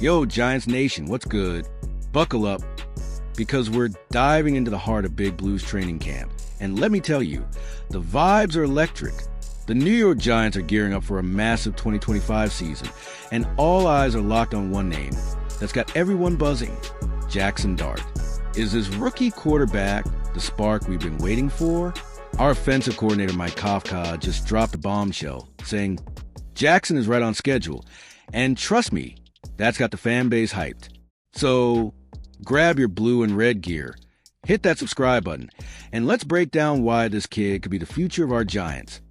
Yo, Giants Nation, what's good? Buckle up, because we're diving into the heart of Big Blue's training camp. And let me tell you, the vibes are electric. The New York Giants are gearing up for a massive 2025 season, and all eyes are locked on one name that's got everyone buzzing: Jackson Dart. Is this rookie quarterback the spark we've been waiting for? Our offensive coordinator, Mike Kafka, just dropped a bombshell, saying Jackson is right on schedule. And trust me, that's got the fan base hyped. So grab your blue and red gear, hit that subscribe button, and let's break down why this kid could be the future of our Giants,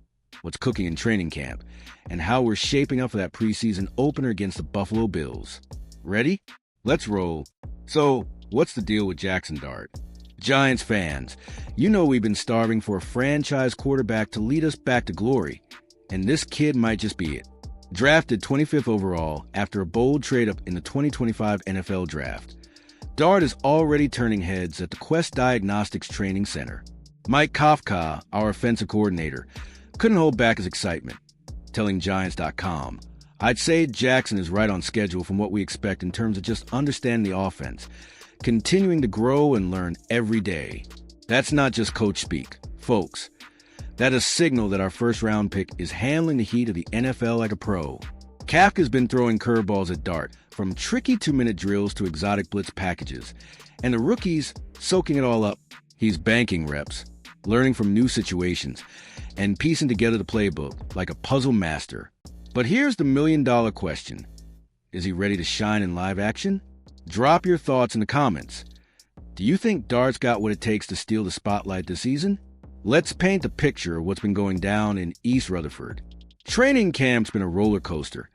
what's cooking in training camp, and how we're shaping up for that preseason opener against the Buffalo Bills. Ready? Let's roll. So, what's the deal with Jackson Dart? Giants fans, you know we've been starving for a franchise quarterback to lead us back to glory, and this kid might just be it. Drafted 25th overall after a bold trade-up in the 2025 NFL Draft, Dart is already turning heads at the Quest Diagnostics Training Center. Mike Kafka, our offensive coordinator, couldn't hold back his excitement, telling Giants.com, "I'd say Jackson is right on schedule from what we expect in terms of just understanding the offense, continuing to grow and learn every day." That's not just coach speak, folks. That is a signal that our first-round pick is handling the heat of the NFL like a pro. Kafka's been throwing curveballs at Dart, from tricky two-minute drills to exotic blitz packages, and the rookie's soaking it all up. He's banking reps, learning from new situations, and piecing together the playbook like a puzzle master. But here's the million-dollar question. Is he ready to shine in live action? Drop your thoughts in the comments. Do you think Dart's got what it takes to steal the spotlight this season? Let's paint the picture of what's been going down in East Rutherford. Training camp's been a roller coaster,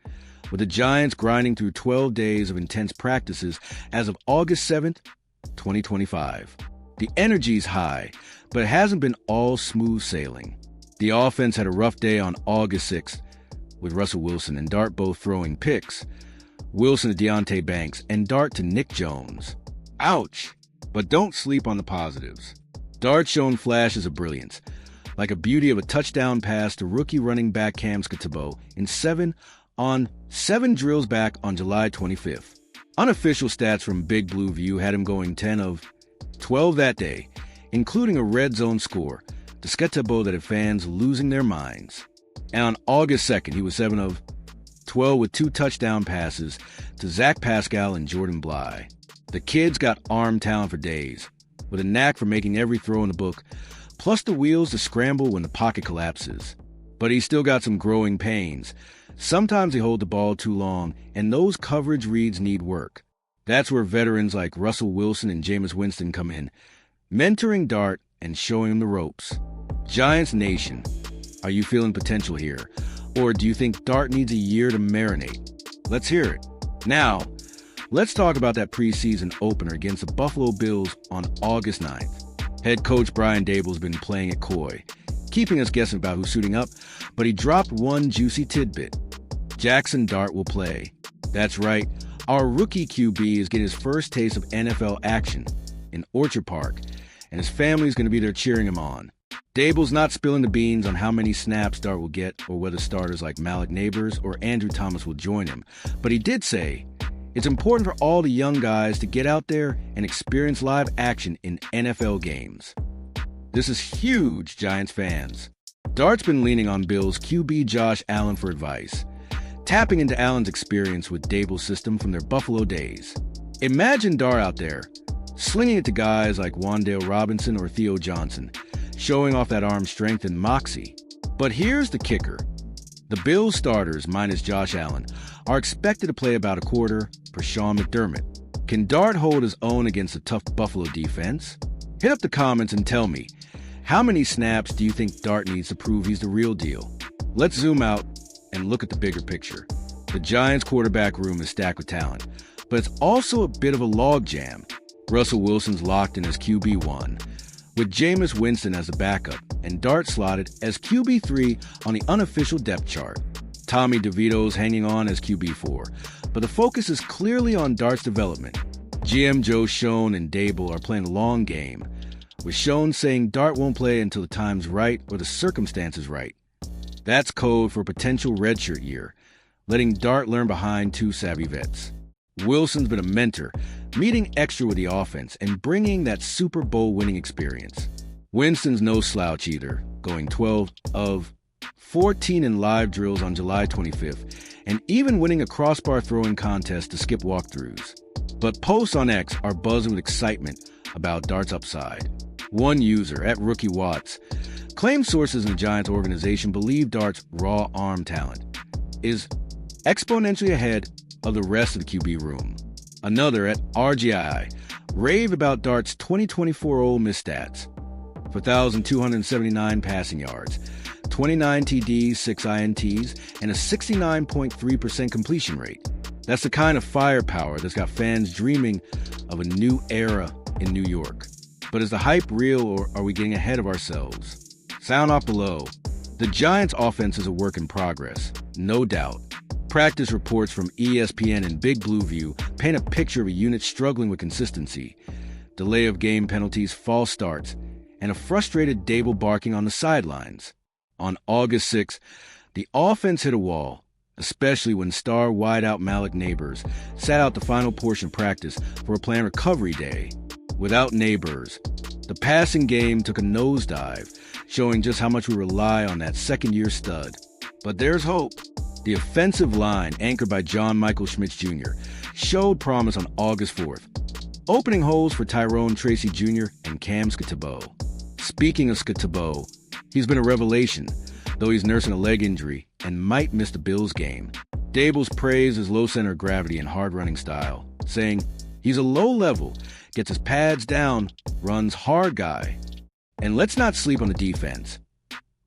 with the Giants grinding through 12 days of intense practices as of August 7th, 2025. The energy's high, but it hasn't been all smooth sailing. The offense had a rough day on August 6th, with Russell Wilson and Dart both throwing picks. Wilson to Deonte Banks and Dart to Nick Jones. Ouch! But don't sleep on the positives. Dart shown flashes of brilliance, like a beauty of a touchdown pass to rookie running back Cam Skattebo in 7 drills back on July 25th. Unofficial stats from Big Blue View had him going 10 of 12 that day, including a red zone score to Skattebo that had fans losing their minds. And on August 2nd, he was 7 of 12 with 2 touchdown passes to Zach Pascal and Jordan Bly. The kid's got arm talent for days, with a knack for making every throw in the book, plus the wheels to scramble when the pocket collapses. But he's still got some growing pains. Sometimes he holds the ball too long, and those coverage reads need work. That's where veterans like Russell Wilson and Jameis Winston come in, mentoring Dart and showing him the ropes. Giants Nation, are you feeling potential here? Or do you think Dart needs a year to marinate? Let's hear it. Now, let's talk about that preseason opener against the Buffalo Bills on August 9th. Head coach Brian Daboll's been playing it coy, keeping us guessing about who's suiting up, but he dropped one juicy tidbit. Jackson Dart will play. That's right, our rookie QB is getting his first taste of NFL action in Orchard Park, and his family's going to be there cheering him on. Daboll's not spilling the beans on how many snaps Dart will get or whether starters like Malik Nabers or Andrew Thomas will join him, but he did say it's important for all the young guys to get out there and experience live action in NFL games. This is huge, Giants fans. Dart's been leaning on Bills QB Josh Allen for advice, tapping into Allen's experience with Daboll's system from their Buffalo days. Imagine Dart out there, slinging it to guys like Wan'Dale Robinson or Theo Johnson, showing off that arm strength and moxie. But here's the kicker. The Bills starters, minus Josh Allen, are expected to play about a quarter for Sean McDermott. Can Dart hold his own against a tough Buffalo defense? Hit up the comments and tell me, how many snaps do you think Dart needs to prove he's the real deal? Let's zoom out and look at the bigger picture. The Giants' quarterback room is stacked with talent, but it's also a bit of a logjam. Russell Wilson's locked in as QB1, with Jameis Winston as the backup, and Dart slotted as QB3 on the unofficial depth chart. Tommy DeVito's hanging on as QB4, but the focus is clearly on Dart's development. GM Joe Schoen and Daboll are playing a long game, with Schoen saying Dart won't play until the time's right or the circumstances right. That's code for a potential redshirt year, letting Dart learn behind 2 savvy vets. Wilson's been a mentor, meeting extra with the offense and bringing that Super Bowl winning experience. Winston's no slouch either, going 12 of 14 in live drills on July 25th, and even winning a crossbar throwing contest to skip walkthroughs. But posts on X are buzzing with excitement about Dart's upside. One user, at Rookie Watts, claims sources in the Giants organization believe Dart's raw arm talent is exponentially ahead of the rest of the QB room. Another, at RGI, rave about Dart's 2024 Ole Miss stats: 4,279 passing yards, 29 TDs, 6 INTs, and a 69.3% completion rate. That's the kind of firepower that's got fans dreaming of a new era in New York. But is the hype real, or are we getting ahead of ourselves? Sound off below. The Giants' offense is a work in progress, no doubt. Practice reports from ESPN and Big Blue View paint a picture of a unit struggling with consistency, delay of game penalties, false starts, and a frustrated Dable barking on the sidelines. On August 6th, the offense hit a wall, especially when star wideout Malik Nabers sat out the final portion of practice for a planned recovery day. Without Nabers, the passing game took a nosedive, showing just how much we rely on that second-year stud. But there's hope. The offensive line, anchored by John Michael Schmitz Jr., showed promise on August 4th, opening holes for Tyrone Tracy Jr. and Cam Skattebo. Speaking of Skattebo, he's been a revelation, though he's nursing a leg injury and might miss the Bills game. Dable's praised his low center of gravity and hard-running style, saying he's a low-level, gets his pads down, runs hard guy. And let's not sleep on the defense.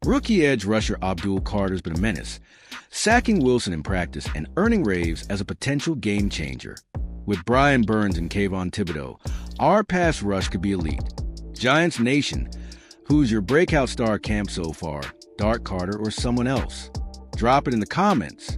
Rookie edge rusher Abdul Carter's been a menace, sacking Wilson in practice and earning raves as a potential game changer. With Brian Burns and Kayvon Thibodeau, our pass rush could be elite. Giants Nation, who's your breakout star camp so far? Dart, Carter, or someone else? Drop it in the comments.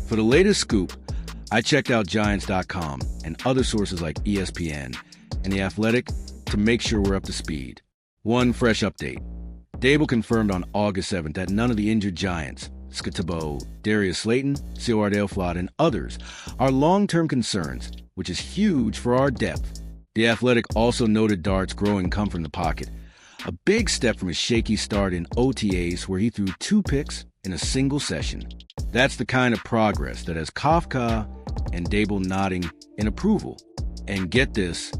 For the latest scoop, I checked out Giants.com and other sources like ESPN and The Athletic to make sure we're up to speed. One fresh update. Dable confirmed on August 7th that none of the injured Giants, Skattebo, Darius Slayton, Seoardale Flott, and others, are long-term concerns, which is huge for our depth. The Athletic also noted Dart's growing comfort in the pocket, a big step from his shaky start in OTAs where he threw 2 picks in a single session. That's the kind of progress that has Kafka and Dable nodding in approval. And get this,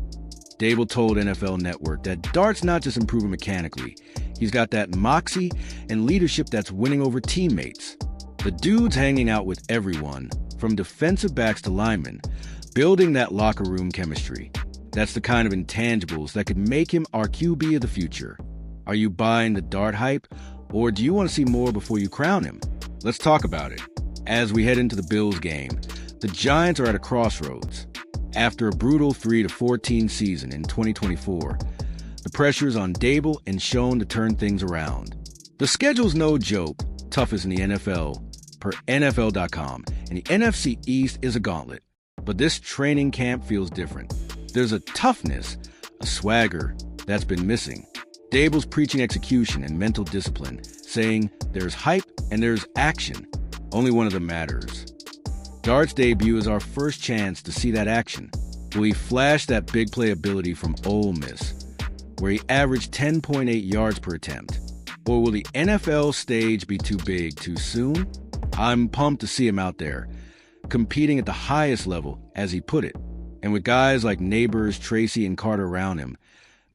Dable told NFL Network that Dart's not just improving mechanically, he's got that moxie and leadership that's winning over teammates. The dude's hanging out with everyone, from defensive backs to linemen, building that locker room chemistry. That's the kind of intangibles that could make him our QB of the future. Are you buying the Dart hype, or do you want to see more before you crown him? Let's talk about it. As we head into the Bills game, the Giants are at a crossroads. After a brutal 3-14 season in 2024, the pressure's on Dable and Schoen to turn things around. The schedule's no joke, toughest in the NFL, per NFL.com, and the NFC East is a gauntlet. But this training camp feels different. There's a toughness, a swagger, that's been missing. Dable's preaching execution and mental discipline, saying there's hype and there's action. Only one of them matters. Dart's debut is our first chance to see that action. Will he flash that big play ability from Ole Miss, where he averaged 10.8 yards per attempt? Or will the NFL stage be too big too soon? I'm pumped to see him out there, competing at the highest level, as he put it. And with guys like Nabers, Tracy, and Carter around him,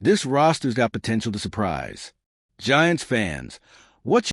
this roster's got potential to surprise. Giants fans, what's